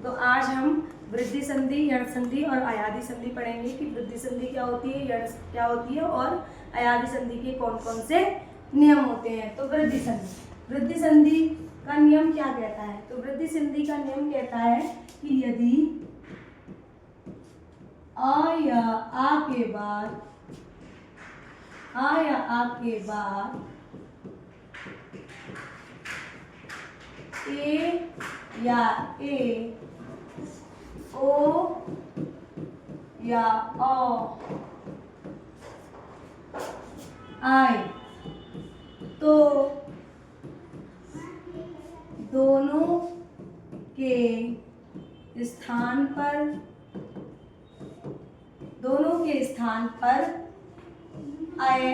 तो आज हम वृद्धि संधि, यण संधि और अयादि संधि पढ़ेंगे कि वृद्धि संधि क्या होती है, यण क्या होती है और अयादि संधि के कौन कौन से नियम होते हैं। तो वृद्धि संधि का नियम क्या कहता है? तो वृद्धि संधि का नियम कहता है कि यदि आ या आ के बाद ए या ए, ओ या ओ आए तो दोनों के स्थान पर आए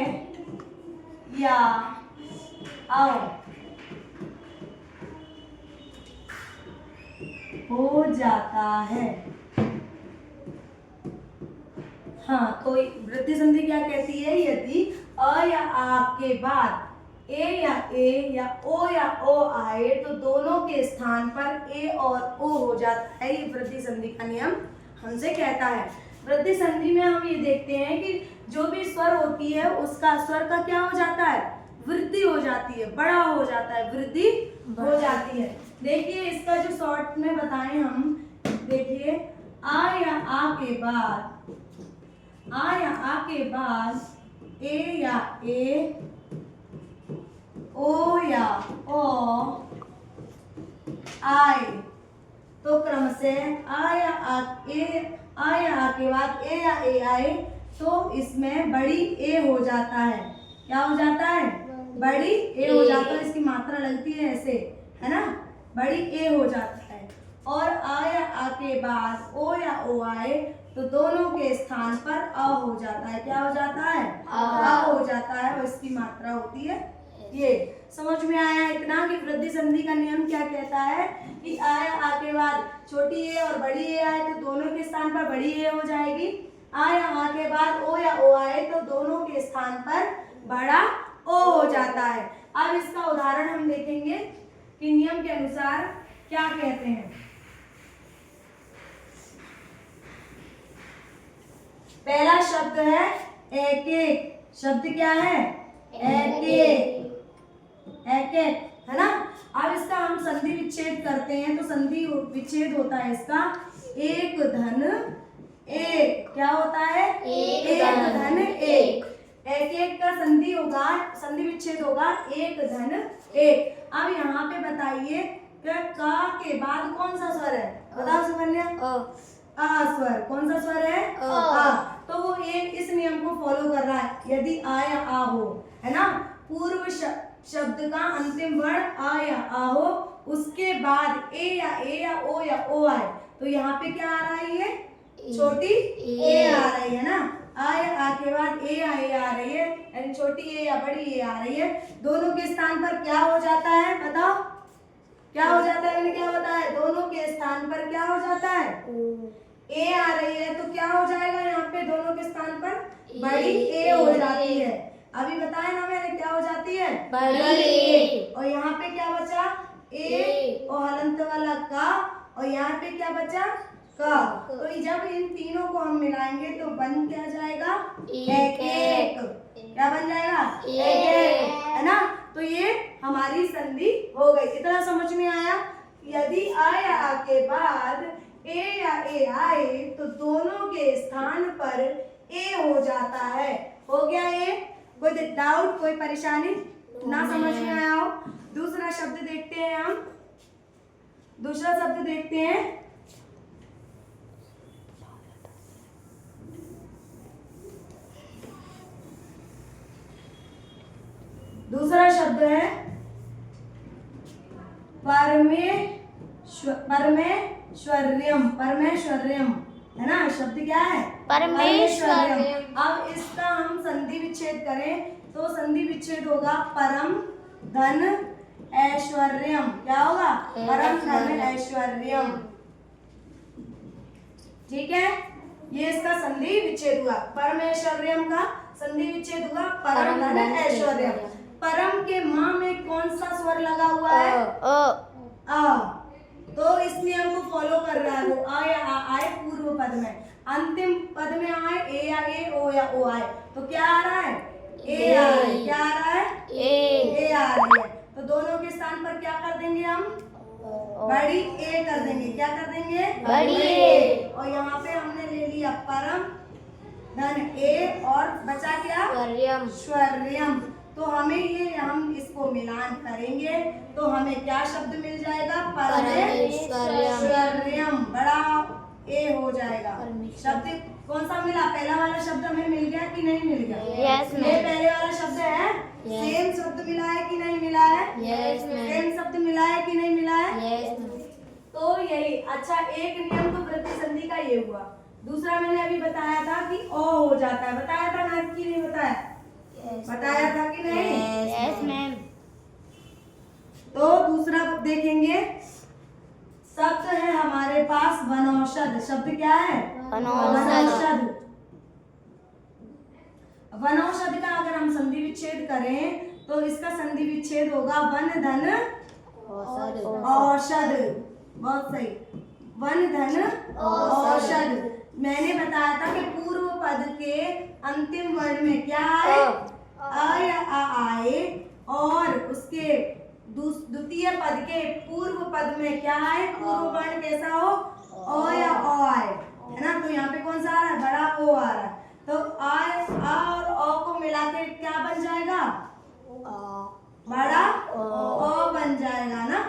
या आओ हो जाता है। हाँ, तो वृद्धि संधि क्या कहती है? यदि अ या आ के बाद ए या ओ आए तो दोनों के स्थान पर ए और ओ हो जाता है। ये वृद्धि संधि का नियम हमसे कहता है। वृद्धि संधि में हम ये देखते हैं कि जो भी स्वर होती है उसका स्वर का क्या हो जाता है? वृद्धि हो जाती है, बड़ा हो जाता है, वृद्धि हो जाती है। देखिए इसका जो शॉर्ट में बताएं हम, देखिए आ या आ के बाद ए या ए, ओ या ओ आए तो क्रम से आ या आ के बाद ए या ए आए तो इसमें बड़ी ए हो जाता है। क्या हो जाता है? बड़ी ए हो जाता है। इसकी मात्रा लगती है ऐसे, है ना, बड़ी ए हो जाता है। और आ या आ के बाद ओ या ओ आए तो दोनों के स्थान पर अ हो जाता है। क्या हो जाता है? अ हो जाता है और इसकी मात्रा होती है ये। समझ में आया इतना कि वृद्धि संधि का नियम क्या कहता है कि आ या आ के बाद छोटी ए और बड़ी ए आए तो दोनों के स्थान पर बड़ी ए हो जाएगी। आ या आ के बाद ओ या ओ आए तो दोनों के स्थान पर बड़ा ओ हो जाता है। अब इसका उदाहरण हम देखेंगे कि नियम के अनुसार क्या कहते हैं। पहला शब्द है एक एक। शब्द क्या है? एक एक, है ना। अब इसका हम संधि विच्छेद करते हैं तो संधि विच्छेद होता है इसका एक धन एक। क्या होता है? एक धन एक। एक एक का संधि विच्छेद होगा एक धन एक। अब यहाँ पे बताइए का के बाद कौन सा स्वर है? बताओ सुकन्या। आ स्वर। कौन सा स्वर है? आ। तो वो एक इस नियम को फॉलो कर रहा है। यदि आ या आ हो, है ना, पूर्व शब्द का अंतिम वर्ण आ या आ हो, उसके बाद ए या ओ आए तो यहाँ पे क्या आ रहा है? ये छोटी ए आ रही है ना। आ या आ के बाद ए आ रही है, यानी छोटी ए या बड़ी ए आ रही है। दोनों के स्थान पर क्या हो जाता है? बताओ क्या हो जाता है? मैंने क्या बताया? दोनों के स्थान पर क्या हो जाता है? ए आ रही है तो क्या हो जाएगा यहाँ पे? दोनों के स्थान पर बड़ी ए हो जाती है। अभी बताया ना मैंने, क्या हो जाती है? बड़ी ए। और यहाँ पे क्या बचा? ए और हलंत वाला का, और यहाँ पे क्या बचा? का। तो जब इन तीनों को हम मिलाएंगे तो बन क्या जाएगा? एक एक। क्या बन जाएगा? एक एक, है ना। तो ये हमारी संधि हो गई। इतना समझ में आया? यदि आ या आ के बाद ए या ए आए तो दोनों के स्थान पर ए हो जाता है। हो गया ये? कोई डाउट, कोई परेशानी ना समझ में आया हो? दूसरा शब्द देखते हैं हम। दूसरा शब्द देखते हैं। दूसरा शब्द है परमेश्वर्यम, है ना। शब्द क्या है? परमेश्वर्यम। अब इसका हम संधि विच्छेद करें तो संधि विच्छेद होगा परम धन ऐश्वर्यम। क्या होगा? परम धन ऐश्वर्यम। ठीक है, ये इसका संधि विच्छेद हुआ। परमेश्वर्यम का संधि विच्छेद हुआ परम धन ऐश्वर्यम। परम के मां में कौन सा स्वर लगा हुआ है? अ। तो इस नियम को फॉलो कर रहा है वो आ या आ आए पूर्व पद में, अंतिम पद में आए ए या ए, ओ या ओ आए, तो क्या आ रहा है ए आ रहा है, क्या आ रहा है ए आ रही है। तो दोनों के स्थान पर क्या कर देंगे हम बड़ी ए कर देंगे, क्या कर देंगे बड़ी ए। और यहाँ पे हमने ले लिया परम धन ए और बचा क्या स्वरियम। तो हमें ये हम इसको मिलान करेंगे तो हमें क्या शब्द मिल जाएगा परमेश्वरियम, बड़ा ए हो जाएगा। शब्द कौन सा मिला, पहला वाला शब्द हमें मिल गया कि नहीं मिल गया? Yes, ma'am. ये पहले वाला शब्द है, सेम शब्द मिला है कि नहीं मिला है? Yes, ma'am. सेम शब्द मिला है कि नहीं मिला है? Yes. तो यही अच्छा एक नियम तो वृद्धि संधि का ये हुआ। दूसरा मैंने अभी बताया था कि ओ हो जाता है, बताया था ना कि नहीं बताया? बताया था कि नहीं? Yes, ma'am. तो दूसरा देखेंगे, शब्द है हमारे पास वनौषध। शब्द क्या है? वनौषध। वनौषध का अगर हम संधि विच्छेद करें तो इसका संधि विच्छेद होगा वन धन औषध। बहुत सही, वन धन औषध। मैंने बताया था कि पूर्व पद के अंतिम वर्ण में क्या आए अ या आ आए और उसके द्वितीय पद के पूर्व पद में क्या आए पूर्व वर्ण कैसा हो ओ या ओ आए, है ना। तो यहाँ पे कौन सा आ रहा है बड़ा ओ आ रहा है, तो आ और ओ को मिला के क्या बन जाएगा बड़ा ओ बन जाएगा ना।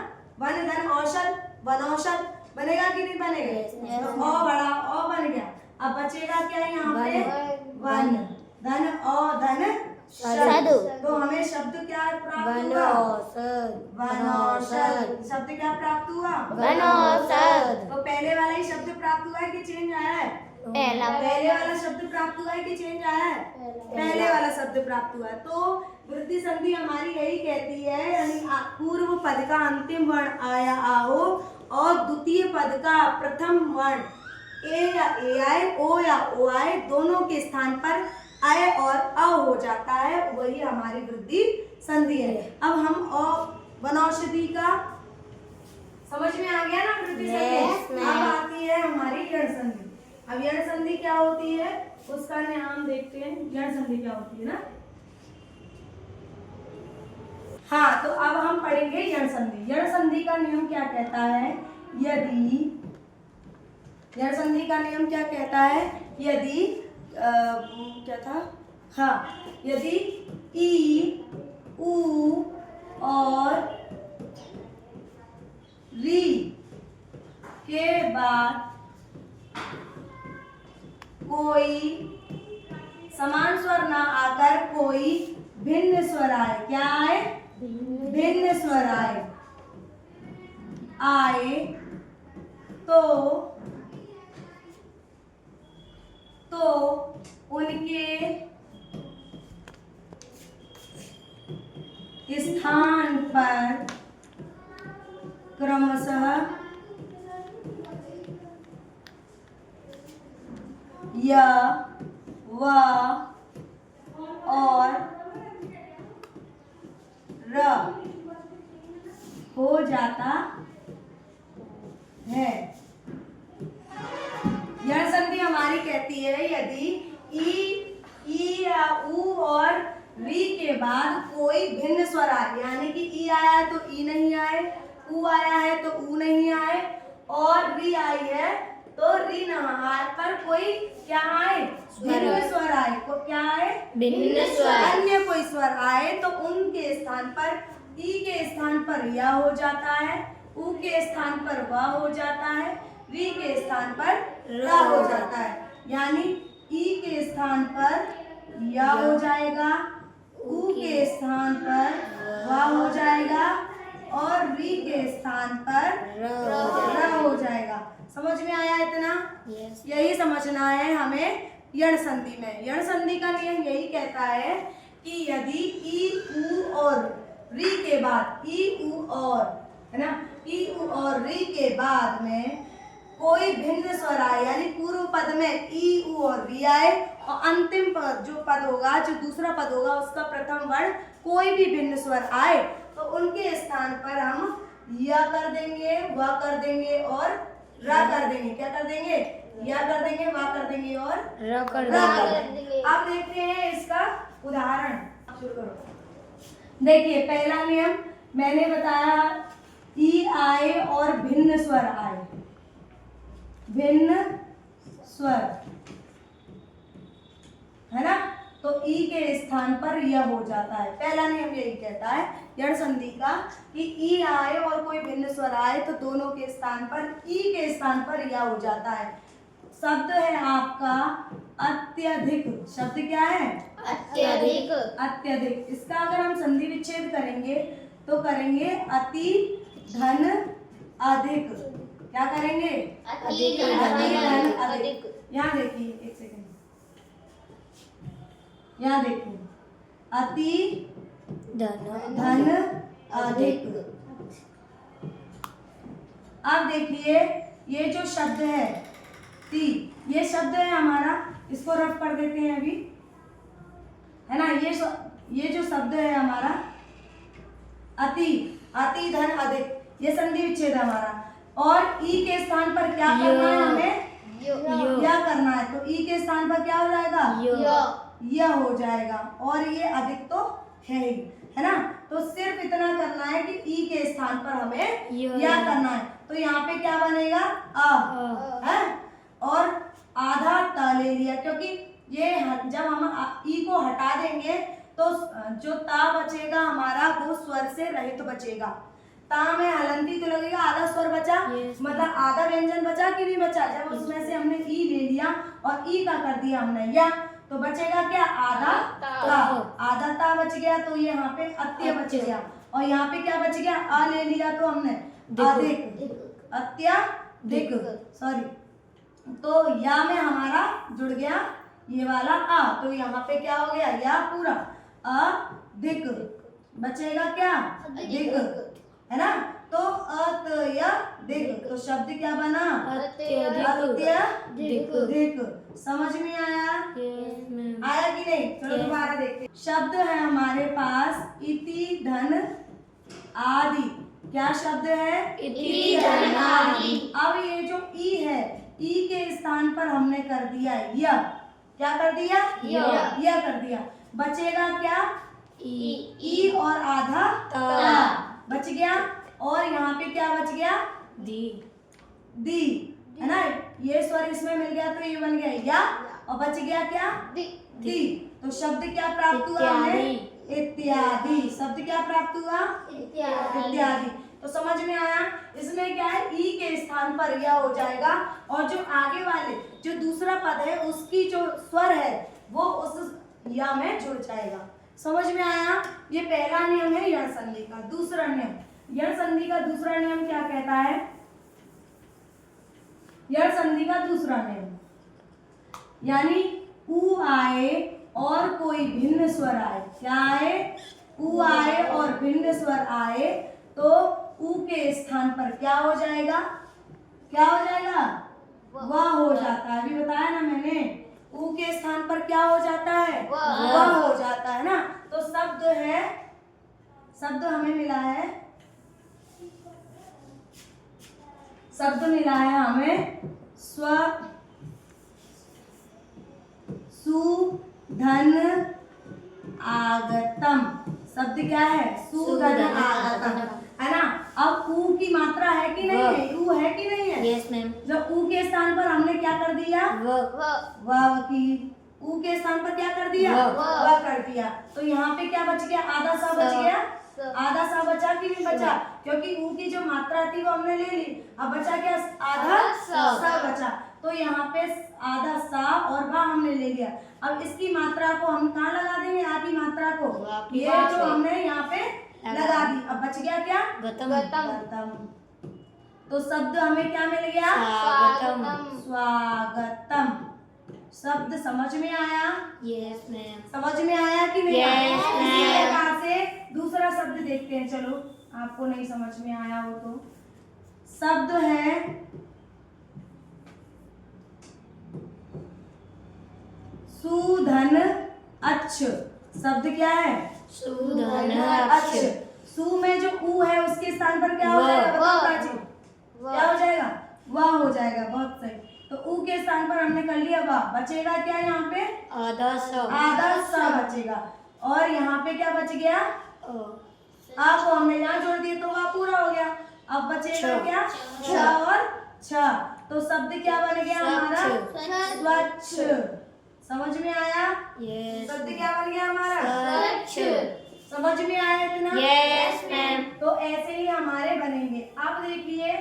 वन धन औषध वनौषध बनेगा कि नहीं बनेगा? तो ओ बड़ा ओ बन गया। अब बचेगा क्या यहाँ पे वन धन ओ धन शब्द। तो हमें शब्द क्या प्राप्त हुआ वनौषध। शब्द क्या प्राप्त हुआ वनौषध। तो पहले वाला ही शब्द प्राप्त हुआ है कि चेंज आया है? पहले वाला शब्द प्राप्त हुआ है कि चेंज आया है? पहले वाला शब्द प्राप्त हुआ है। तो वृद्धि संधि हमारी यही कहती है, यानी पूर्व पद का अंतिम वर्ण आया आ हो और द्वितीय पद का प्रथम वर्ण ए या ए आए ओ या ओ आए, दोनों के स्थान पर आय और अ हो जाता है, वही हमारी वृद्धि संधि है। अब हम वनौषधि का समझ में आ गया ना वृद्धि संधि। अब आती है हमारी यण संधि। अब यण संधि क्या होती है उसका नाम देखते हैं। यण संधि क्या होती है ना, हाँ, तो अब हम पढ़ेंगे यण संधि। यण संधि का नियम क्या कहता है, यदि यण संधि का नियम क्या कहता है, यदि क्या था, हाँ, यदि ई उ और री के बाद कोई समान स्वर ना आकर कोई भिन्न स्वर आए, क्या आए भिन्न स्वर आए तो उनके स्थान पर क्रमशः य व और र हो जाता है। यह संधि हमारी कहती है यदि ई या उ और री के बाद कोई भिन्न स्वर आए, यानी कि ई आया है तो ई नहीं आए, उ आया है तो उ नहीं आए और री आई है तो री न आए, पर कोई क्या आए भिन्न स्वर आए, को क्या आए भिन्न स्वर। अन्य कोई स्वर आए तो उनके स्थान पर ई के स्थान पर या हो जाता है, उ के स्थान पर व हो जाता है, री के स्थान पर र हो जाता है। यानी ई के स्थान पर या हो जाएगा, उ के स्थान पर व हो जाएगा और री के स्थान पर र हो जाएगा। समझ में आया इतना? यही समझना है हमें यण संधि में। यण संधि का नियम यही कहता है कि यदि ई उ और री के बाद ई उ और, है ना, ई उ और री के बाद में कोई भिन्न स्वर आए, यानी पूर्व पद में ई उ और री आए और अंतिम पद जो पद होगा, जो दूसरा पद होगा, उसका प्रथम वर्ण कोई भी भिन्न स्वर आए तो उनके स्थान पर हम या कर देंगे, व कर देंगे और रा कर देंगे। क्या कर देंगे? या कर देंगे, वा कर देंगे और र कर रा कर देंगे। देंगे। अब देखते हैं इसका उदाहरण। शुरू करो। देखिए पहला नियम मैंने बताया, ई आए और भिन्न स्वर आए। भिन्न स्वर है ना, तो ई के स्थान पर यह हो जाता है। पहला नियम यही कहता है यण संधि का कि ई आए और कोई भिन्न स्वर आए तो दोनों के स्थान पर, ई के स्थान पर यह हो जाता है। शब्द है आपका अत्यधिक। शब्द क्या है? अत्यधिक। अत्यधिक। इसका अगर हम संधि विच्छेद करेंगे तो करेंगे अति धन अधिक। क्या करेंगे? अति धन धन अधिक। यहाँ देखिए, एक सेकंड, यहाँ देखिए, अति धन अधिक। अब देखिए ये जो शब्द है ती, ये शब्द है हमारा, इसको रफ कर देते हैं अभी, है ना। ये जो शब्द है हमारा अति, अति धन अधिक, ये संधि विच्छेद है हमारा। और ई के स्थान पर क्या करना है हमें? या करना है। तो ई के स्थान पर क्या हो जाएगा? यह हो जाएगा। और ये अधिक तो है ही, है ना। तो सिर्फ इतना करना है कि ई के स्थान पर हमें या करना है। तो यहाँ पे क्या बनेगा? अ है। और आधा त ले लिया, क्योंकि ये जब हम ई को हटा देंगे तो जो ता बचेगा हमारा वो स्वर से रहित बचेगा। ता में हलंती तो लगेगा, आधा स्वर बचा, मतलब आधा व्यंजन बचा कि नहीं बचा। जब उसमें से हमने ई ले लिया और ई का कर दिया हमने या, तो बचेगा क्या? आधा ता। आधा ता बच गया तो ये यहाँ पे अत्य बच गया। और यहाँ पे क्या बच गया? अ ले लिया तो हमने अधिक, अत्यधिक, सॉरी। तो या में हमारा जुड़ गया ये वाला आ, तो यहाँ पे क्या हो गया? या पूरा अधिक। बचेगा क्या? अधिक, है ना। तो अत्यधिक, तो शब्द क्या बना? अत्यधिक। समझ में आया? आया कि नहीं? चलो दोबारा देखते। शब्द है हमारे पास इति धन आदि। क्या शब्द है? इति धन आदि। अब ये जो ई है, ई के स्थान पर हमने कर दिया य। क्या कर दिया? य कर दिया। बचेगा क्या? ई और आधा ता बच गया। और यहाँ पे क्या बच गया? दी, है ना। ये स्वर इसमें मिल गया तो ये बन गया या, और बच गया क्या? दी। तो शब्द क्या प्राप्त हुआ हमें? इत्यादि। शब्द क्या प्राप्त हुआ? इत्यादि। तो समझ में आया? इसमें क्या है? ई के स्थान पर यह हो जाएगा और जो आगे वाले जो दूसरा पद है उसकी जो स्वर है वो उस या में जुड़ जाएगा। समझ में आया? ये पहला नियम है यण संधि का। दूसरा नियम, यण संधि का दूसरा नियम क्या कहता है? यण संधि का दूसरा नियम यानी उ आए और कोई भिन्न स्वर आए। क्या आए? उ आए और भिन्न स्वर आए तो उ के स्थान पर क्या हो जाएगा? क्या हो जाएगा? वह हो जाता है। अभी बताया ना मैंने, उ के स्थान पर क्या हो जाता है? वह हो जाता है ना। तो शब्द है, शब्द हमें मिला है, शब्द मिला है हमें स्व सुधन आगतम। शब्द क्या है? सुधन आगतम, है ना। अब ऊ की मात्रा है कि नहीं है? ऊ है कि नहीं है? Yes ma'am. जब ऊ के स्थान पर हमने क्या कर दिया? व की। ऊ के स्थान पर क्या कर दिया? व कर दिया। तो यहाँ पे क्या बच गया? आधा सा बच गया। आधा सा बचा कि नहीं बचा? क्योंकि ऊ की जो मात्रा थी वो हमने ले ली। अब बचा क्या? आधा सा बचा। तो यहाँ पे आधा सा और वा हमने ले लिया। अब इसकी मात्रा को हम कहाँ लगा देंगे? आ की मात्रा को ये जो हमने यहाँ पे लगा दी। अब बच गया क्या? गतम। तो शब्द हमें क्या मिल गया? स्वागतम। शब्द समझ में आया? Yes ma'am. समझ में आया कि नहीं? Yes, ma'am. इसी प्रकार से दूसरा शब्द देखते हैं। चलो, आपको नहीं समझ में आया हो तो शब्द है सुधन अच्छ। शब्द क्या है? सुधन अच्छ। सु में जो ऊ है उसके स्थान पर क्या हो जाएगा, बताओ प्राची, क्या हो जाएगा, वाह हो जाएगा। बहुत सही। तो ऊ के स्थान पर हमने कर लिया वाह, बचेगा क्या यहाँ पे, आधा स आधा स बचेगा। और यहाँ पे क्या बच गया, आ को हमने यहाँ जोड़ दिए तो वाह पूरा हो गया। अब बचेगा क्या, छ और छ। तो शब्द क्या बन गया हमारा, स्वच्छ। समझ में आया, शब्द क्या बन गया हमारा, स्वच्छ। समझ में आया इतना, यस मैम। तो ऐसे ही हमारे बनेंगे। अब देखिए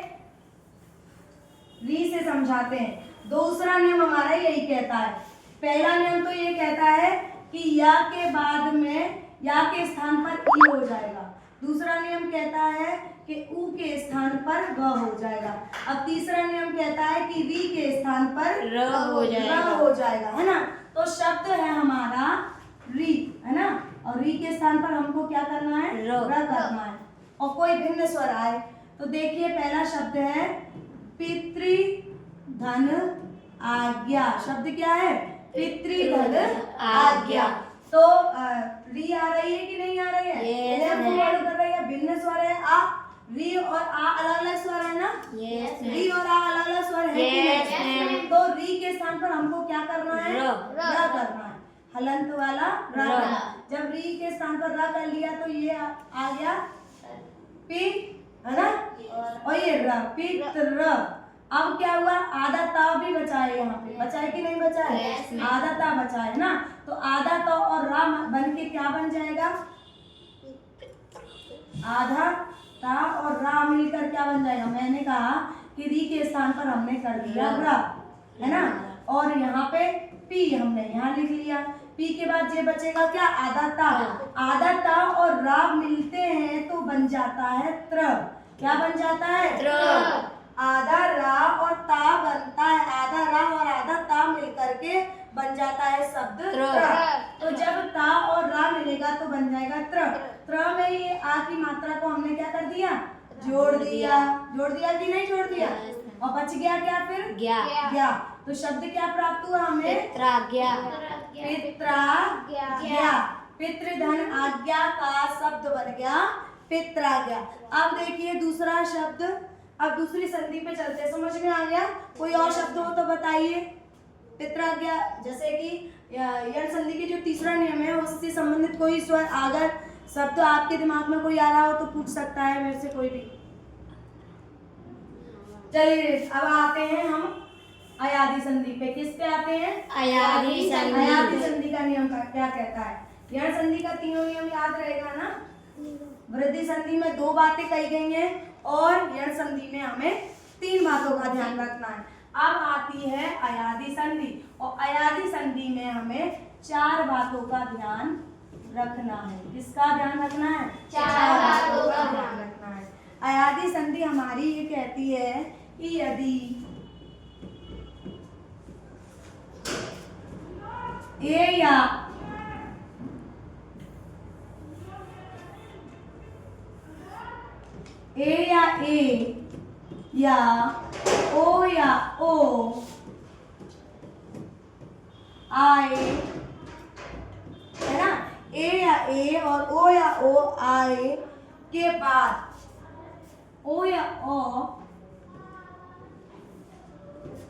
री से समझाते हैं। दूसरा नियम हमारा यही कहता है, पहला नियम तो ये कहता है कि या के बाद में या के स्थान पर ई हो जाएगा। दूसरा नियम कहता है कि ऊ के स्थान पर ग हो जाएगा। अब तीसरा नियम कहता है कि री के स्थान पर र हो जाएगा, है ना। तो शब्द है हमारा री, है ना, और री के स्थान पर हमको क्या करना है, र करना है। और कोई भिन्न स्वर आए तो देखिए पहला शब्द है पितृधन आज्ञा। शब्द क्या है, पितृधन आज्ञा। तो री आ रही है कि नहीं आ रही है, Yes, कर रही है, भिन्न स्वर है आ, री और आ अलग अलग स्वर है ना, री और आ अलग अलग स्वर है कि Yes, नहीं? ma'am. तो री के स्थान पर हमको क्या करना है, र करना है, हलंत वाला र र। करना। जब री के स्थान पर र कर लिया तो ये आ गया पी, है ना, और ये र, पित्र। अब क्या हुआ, आधा ता भी बचा है, यहाँ पे बचा है कि नहीं बचा है, Yes, ma'am. आधा ता बचा है ना। तो आधा ता और रा बन के क्या बन जाएगा, आधा ता और रा मिलकर क्या बन जाएगा, मैंने कहा कि री के स्थान पर हमने कर दिया रा, है ना, और यहाँ पे पी हमने यहाँ लिख लिया। पी के बाद ये बचेगा क्या, आधा ता। आधा ता और रा मिलते हैं तो बन जाता है त्र। क्या बन जाता है, त्र। आधा रा और ता बनता है, आधा रा और आधा ता मिलकर के बन जाता है शब्द त्र। तो जब ता और रा मिलेगा तो बन जाएगा त्र। त्र में ये आ की मात्रा को हमने क्या कर दिया, जोड़ दिया। जोड़ दिया कि नहीं जोड़ दिया, और बच गया क्या फिर, गया। तो शब्द क्या प्राप्त हुआ हमें, पित्राज्ञा। पित्राज्ञा। पितृधन आज्ञा का शब्द बन गया पित्राज्ञा। अब देखिए दूसरा शब्द, अब दूसरी संधि पे चलते हैं, समझ में आ गया। कोई और शब्द हो तो बताइए। पित्राज्ञा जैसे कि यण संधि के जो तीसरा नियम है उससे संबंधित कोई स्वर अगर शब्द आपके दिमाग में कोई आ रहा हो तो पूछ सकता है मेरे से कोई भी। चलिए अब आते हैं हम अयादि संधि पे। किस पे आते हैं, अयादि संधि। अयादि संधि का नियम का क्या कहता है, यण संधि का तीनों नियम याद रहेगा ना। वृद्धि संधि में 2 बातें कही गई हैं और यण संधि में हमें 3 बातों का ध्यान रखना है। अब आती है अयादि संधि, और अयादि संधि में हमें 4 बातों का ध्यान रखना है। किसका ध्यान रखना है, 4 बातों का ध्यान रखना है। अयादि संधि हमारी ये कहती है कि यदि ए या या ओ आए, है ना, ए या ए और ओ या ओ आए के बाद ओ या ओ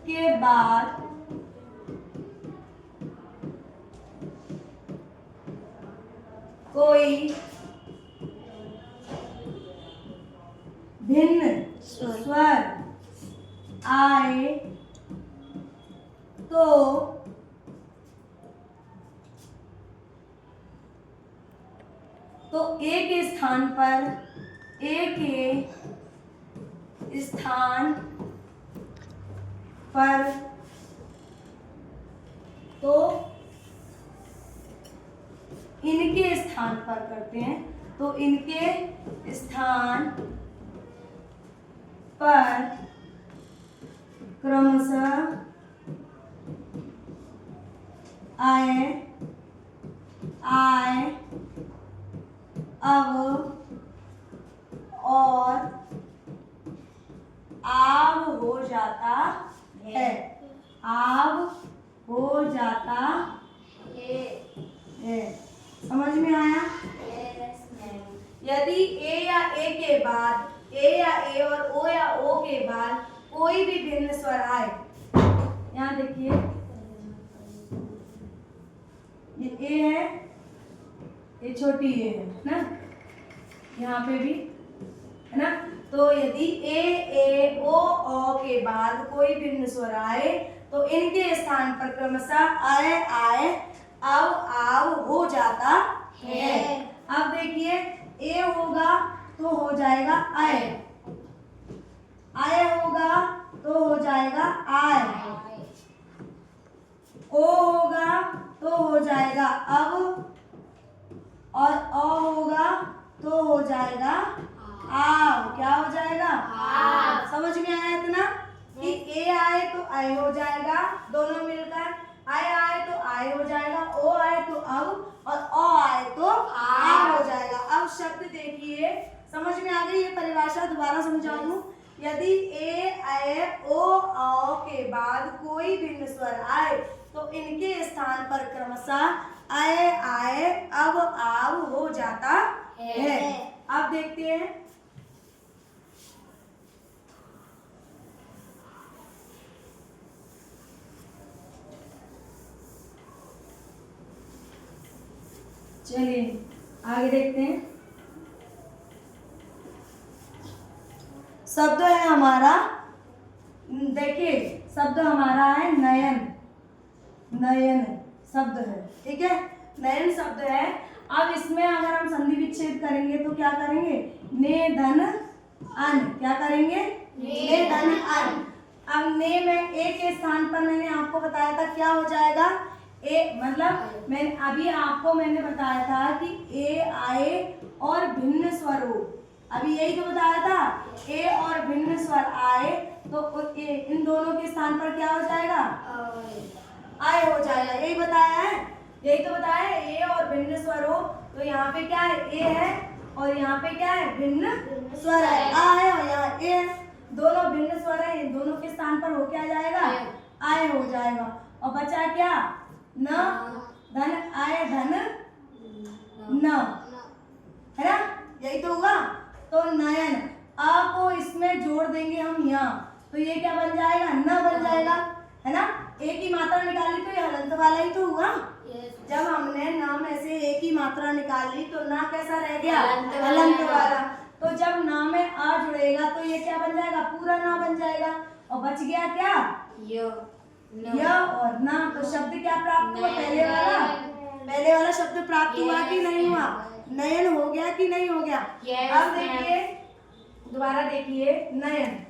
के बाद कोई भिन्न स्वर आए तो ए के स्थान पर तो इनके स्थान पर करते हैं, तो इनके स्थान पर क्रमशः आए, अब और आब हो जाता है, आब हो जाता है। समझ में आया? यदि ए या ए के बाद ए या ए और ओ या ओ के बाद कोई भी भिन्न स्वर आए, यहाँ देखिए ये ए है, ये छोटी ए है ना, यहाँ पे भी है ना। तो यदि ए ओ के बाद कोई भिन्न स्वर आए तो इनके स्थान पर क्रमशः आए आव हो जाता है। अब देखिए ए होगा तो हो जाएगा आए होगा तो हो जाएगा आय, ओ होगा तो हो जाएगा अब, और अ होगा तो हो जाएगा आव। क्या हो जाएगा? आव। समझ में आया इतना कि ए आए तो आए हो जाएगा, दोनों मिलकर आए तो आए हो जाएगा, ओ आए तो अब, और अ आए तो आव हो जाएगा। अब शब्द देखिए, समझ में आ गई? ये परिभाषा दोबारा समझा दूं। यदि ए ओ के बाद कोई भिन्न स्वर आए तो इनके स्थान पर क्रमशः आए अब आव हो जाता है। अब देखते हैं, चलिए आगे देखते हैं। शब्द है हमारा, देखिए शब्द हमारा है नयन, नयन शब्द है, ठीक है, नयन शब्द है। अब इसमें अगर हम संधि विच्छेद करेंगे तो क्या करेंगे? ने धन अन, क्या करेंगे? ने धन अन। अब ने में ए के स्थान पर मैंने आपको बताया था क्या हो जाएगा? ए मतलब मैंने बताया था कि ए आए और भिन्न स्वर हो, अभी यही तो बताया था, ए और भिन्न स्वर आए तो इन दोनों के स्थान पर क्या हो जाएगा? आए हो जाएगा, यही बताया है, यही तो बताया है। ए और भिन्न स्वर हो तो यहाँ पे क्या है? ए है, और यहाँ पे क्या है? भिन्न स्वर है, आ है और यहाँ ए है, दोनों भिन्न स्वर है, इन दोनों के स्थान पर हो क्या जाएगा? आए हो जाएगा। और बचा क्या? न धन आए धन न, है ना, यही तो हुआ। तो नयन, आ को इसमें जोड़ देंगे हम यहाँ, तो ये क्या बन जाएगा? न बन जाएगा, है ना। ए की मात्रा निकाली तो ये हलंत वाला ही तो हुआ। जब हमने न में से ए की मात्रा निकाली तो ना कैसा रह गया? हलंत वाला। तो जब ना में आ जुड़ेगा तो ये क्या बन जाएगा? पूरा ना बन जाएगा, और बच गया क्या? य और ना। तो शब्द क्या प्राप्त हुआ? पहले वाला शब्द प्राप्त हुआ कि नहीं हुआ? नयन हो गया कि नहीं हो गया? अब देखिए, दोबारा देखिए, नयन,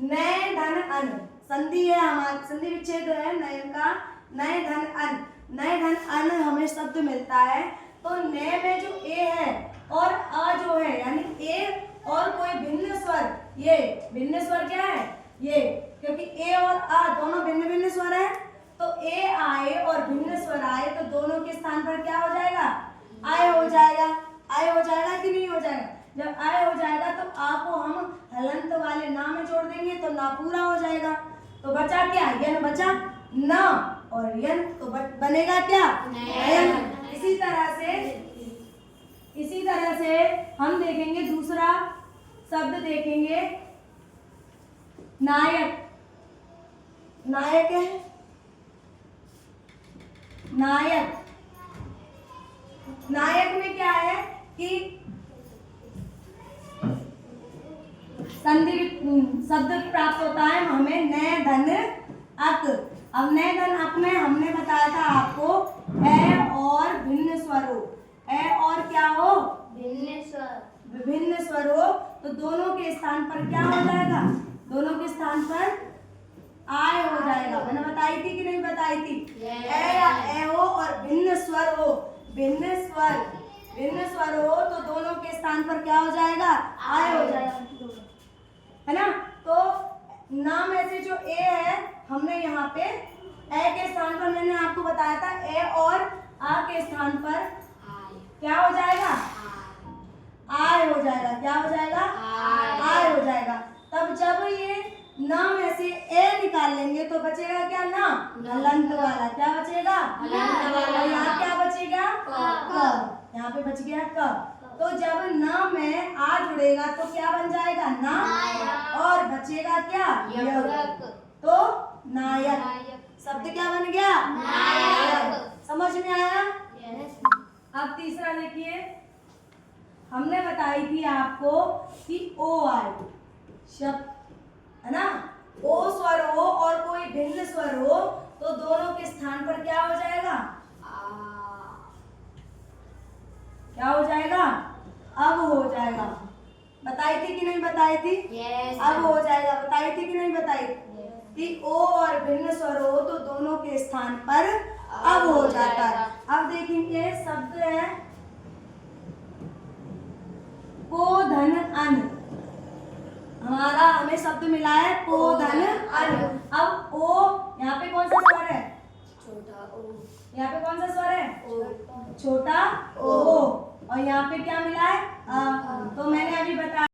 नय धन अन, संधि है हमारा, संधि विच्छेद है नयन का, नय धन अन, नय धन अन हमें शब्द मिलता है। तो नय में जो ए है और अ जो है, यानी ए और कोई भिन्न स्वर, ये भिन्न स्वर क्या है? ये, क्योंकि ए और आ दोनों भिन्न भिन्न स्वर है, तो ए आए और भिन्न स्वर आए तो दोनों के स्थान पर क्या हो जाएगा? आए हो जाएगा। आए हो जाएगा कि नहीं हो जाएगा? जब आए हो जाएगा तो आ को हम हलंत वाले ना में जोड़ देंगे तो ना पूरा हो जाएगा। तो बचा क्या? यन बचा न, और यन तो बनेगा क्या? नयन। इसी तरह से हम देखेंगे, दूसरा शब्द देखेंगे, नायक। नायक है, नायक, नायक में क्या है कि संधि शब्द प्राप्त होता है हमें नय धन अक। अब नय धन अक में हमने बताया था आपको ए और भिन्न स्वर हो, ए और क्या हो? विभिन्न स्वर हो, तो दोनों के स्थान पर क्या हो जाएगा? दोनों के स्थान पर आय हो जाएगा। मैंने बताई थी कि नहीं बताई थी? ए या ए हो और भिन्न स्वर हो, भिन्न स्वर हो तो दोनों के स्थान पर क्या हो जाएगा? आय हो जाएगा, है ना। तो नाम ऐसे जो ए है, हमने यहाँ पे ए के स्थान पर मैंने आपको बताया था, ए और आ के स्थान पर क्या हो जाएगा? आय हो जाएगा। क्या हो जाएगा? आय हो जाएगा। तब जब ये ना में से ए निकाल लेंगे तो बचेगा क्या? ना, हलंत वाला। क्या बचेगा? हलंत वाला। यहाँ क्या बचेगा? क। यहाँ पे बच गया क। तो जब न में आ जुड़ेगा तो क्या बन जाएगा? ना। नायक। और बचेगा क्या? यक। तो नायक शब्द क्या बन गया? नायक। समझ में आया? यस। अब तीसरा देखिए, हमने बताई थी आपको कि ओ आए शब्द, है ना? ओ स्वर हो और कोई भिन्न स्वर हो तो दोनों के स्थान पर क्या हो जाएगा? क्या हो जाएगा? अब हो जाएगा। बताई थी कि नहीं बताई थी? यस। अब हो जाएगा। बताई थी कि नहीं बताई? कि ओ और भिन्न स्वर हो तो दोनों के स्थान पर अब हो जाता है। अब देखेंगे शब्द है को धन अन। हमें शब्द मिला है को धन अन। अब ओ यहाँ पे कौन सा स्वर है? छोटा ओ। यहाँ पे कौन सा स्वर है? ओ। छोटा ओ। और यहाँ पे क्या मिला है? तो मैंने अभी बताया